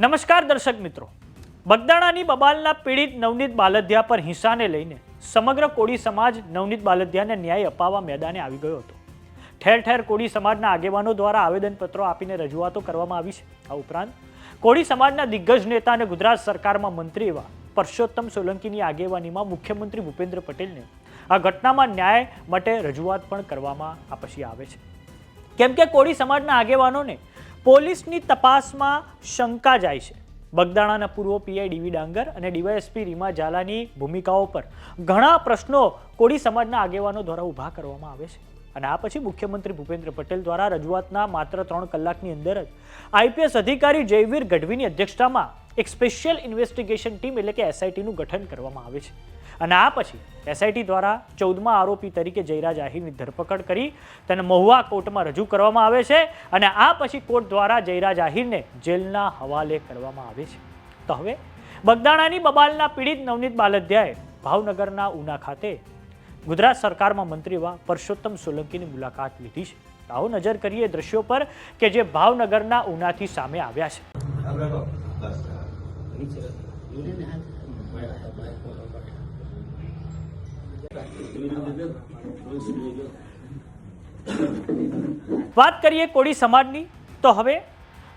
નમસ્કાર દર્શક મિત્રો, બગદાણાની બબાલના પીડિત નવનીત બાલદિયા પર હિંસાને લઈને સમગ્ર કોળી સમાજ નવનીત બાલદિયાને ન્યાય અપાવવા મેદાને આવી ગયો હતો. ઠેર ઠેર કોળી સમાજના આગેવાનો દ્વારા આવેદનપત્રો આપીને રજૂઆતો કરવામાં આવી છે. આ ઉપરાંત કોળી સમાજના દિગ્ગજ નેતા અને ગુજરાત સરકારમાં મંત્રી એવા પરસોત્તમ સોલંકીની આગેવાનીમાં મુખ્યમંત્રી ભૂપેન્દ્ર પટેલને આ ઘટનામાં ન્યાય માટે રજૂઆત પણ કરવામાં પછી આવે છે. કેમ કે કોળી સમાજના આગેવાનોને પોલીસની તપાસમાં શંકા જાય છે. બગદાણાના પૂર્વ પીઆઈ ડીવી ડાંગર અને ડીવાયએસપી રીમા ઝાલાની ભૂમિકાઓ પર ઘણા પ્રશ્નો કોળી સમાજના આગેવાનો દ્વારા ઊભા કરવામાં આવે છે. અને આ પછી મુખ્યમંત્રી ભૂપેન્દ્ર પટેલ દ્વારા રજૂઆતના માત્ર 3 કલાકની અંદર જ આઈપીએસ અધિકારી જયવીર ગઢવીની અધ્યક્ષતામાં એક સ્પેશિયલ ઇન્વેસ્ટિગેશન ટીમ એટલે કે એસઆઈટીનું ગઠન કરવામાં આવે છે. અને આ પછી એસઆઈટી દ્વારા 14મા આરોપી તરીકે જયરાજ આહિરની ધરપકડ કરી તેને મહુવા કોર્ટમાં રજૂ કરવામાં આવે છે. અને આ પછી કોર્ટ દ્વારા જયરાજ આહિરને જેલના હવાલે કરવામાં આવે છે. તો હવે બગદાણાની બબાલના પીડિત નવનીત બાલદિયાએ ભાવનગરના ઉના ખાતે ગુજરાત સરકારમાં મંત્રી એવા પરસોત્તમ સોલંકીની મુલાકાત લીધી છે. આવો નજર કરીએ દ્રશ્યો પર કે જે ભાવનગરના ઉનાથી સામે આવ્યા છે. વાત કરીએ કોળી સમાજની, તો હવે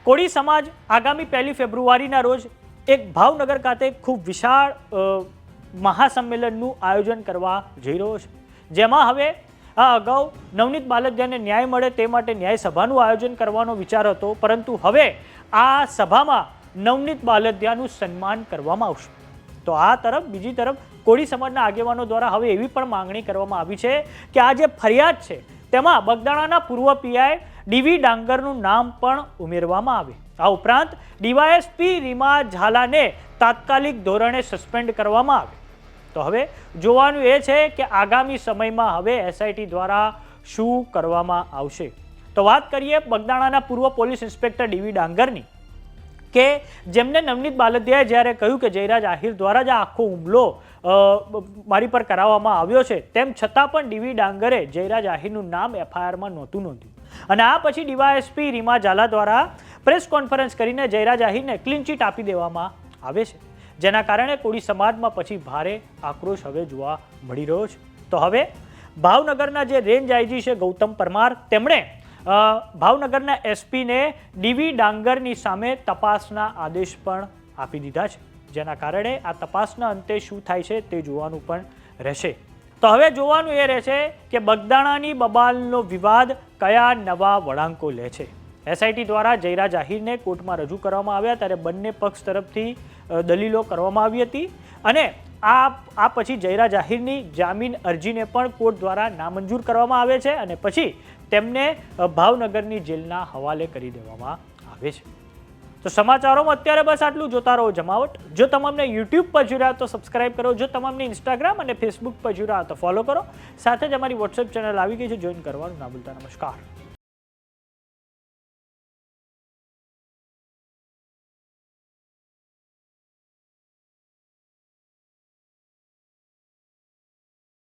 કોળી સમાજ આગામી 1 ફેબ્રુઆરીના રોજ એક ભાવનગર ખાતે ખૂબ વિશાળ મહાસંમેલનનું આયોજન કરવા જઈ રહ્યો છે. જેમાં હવે આ અગાઉ નવનીત બાલદિયાને ન્યાય મળે તે માટે ન્યાય સભાનું આયોજન કરવાનો વિચાર હતો, પરંતુ હવે આ સભામાં નવનીત બાલદિયાનું સન્માન કરવામાં આવશે. તો આ તરફ બીજી તરફ કોળી સમાજના આગેવાનો દ્વારા હવે એવી પણ માંગણી કરવામાં આવી છે કે આ જે ફરિયાદ છે તેમાં બગદાણાના પૂર્વ પીઆઈ ડીવી ડાંગરનું નામ પણ ઉમેરવામાં આવે. આ ઉપરાંત ડીવાયએસપી રીમા ઝાલાને તાત્કાલિક ધોરણે સસ્પેન્ડ કરવામાં આવે. તો હવે જોવાનું એ છે કે આગામી સમયમાં હવે એસઆઈટી દ્વારા શું કરવામાં આવશે. તો વાત કરીએ બગદાણાના પૂર્વ પોલીસ ઇન્સ્પેક્ટર ડીવી ડાંગરની, કે જેમને નવનીત બાલદિયાએ જ્યારે કહ્યું કે જયરાજ આહિર દ્વારા જ આ આખો હુમલો મારી પર કરાવવામાં આવ્યો છે, તેમ છતાં પણ ડીવી ડાંગરે જયરાજ આહિરનું નામ એફઆઈઆરમાં નહોતું. અને આ પછી ડીવાયએસપી રીમા ઝાલા દ્વારા પ્રેસ કોન્ફરન્સ કરીને જયરાજ આહિરને ક્લીન ચીટ આપી દેવામાં આવે છે, જેના કારણે કોળી સમાજમાં પછી ભારે આક્રોશ હવે જોવા મળી રહ્યો છે. તો હવે ભાવનગરના જે રેન્જ આઈજી છે ગૌતમ પરમાર, તેમણે ભાવનગરના એસપીને ડીવી ડાંગરની સામે તપાસના આદેશ પણ આપી દીધા છે, જેના કારણે આ તપાસના અંતે શું થાય છે તે જોવાનું પણ રહેશે. તો હવે જોવાનું એ રહેશે કે બગદાણાની બબાલનો વિવાદ કયા નવા વળાંકો લે છે. એસઆઈટી દ્વારા જયરાજ આહિરને કોર્ટમાં રજૂ કરવામાં આવ્યા ત્યારે બંને પક્ષ તરફથી દલીલો કરવામાં આવી હતી. અને આ પછી જયરાજ આહિરની જામીન અરજીને પણ કોર્ટ દ્વારા નામંજૂર કરવામાં આવે છે અને પછી તેમને ભાવનગરની જેલના હવાલે કરી દેવામાં આવે છે. તો સમાચારોમાં અત્યારે બસ આટલું. જોતા રહો જમાવટ. જો તમામને યુટ્યુબ પર જોઈ રહ્યા તો સબસ્ક્રાઇબ કરો. જો તમામને ઇન્સ્ટાગ્રામ અને ફેસબુક પર જોઈ રહ્યા તો ફોલો કરો. સાથે જ અમારી વોટ્સએપ ચેનલ આવી ગઈ છે, જોઈન કરવાનું ના ભૂલતા. નમસ્કાર.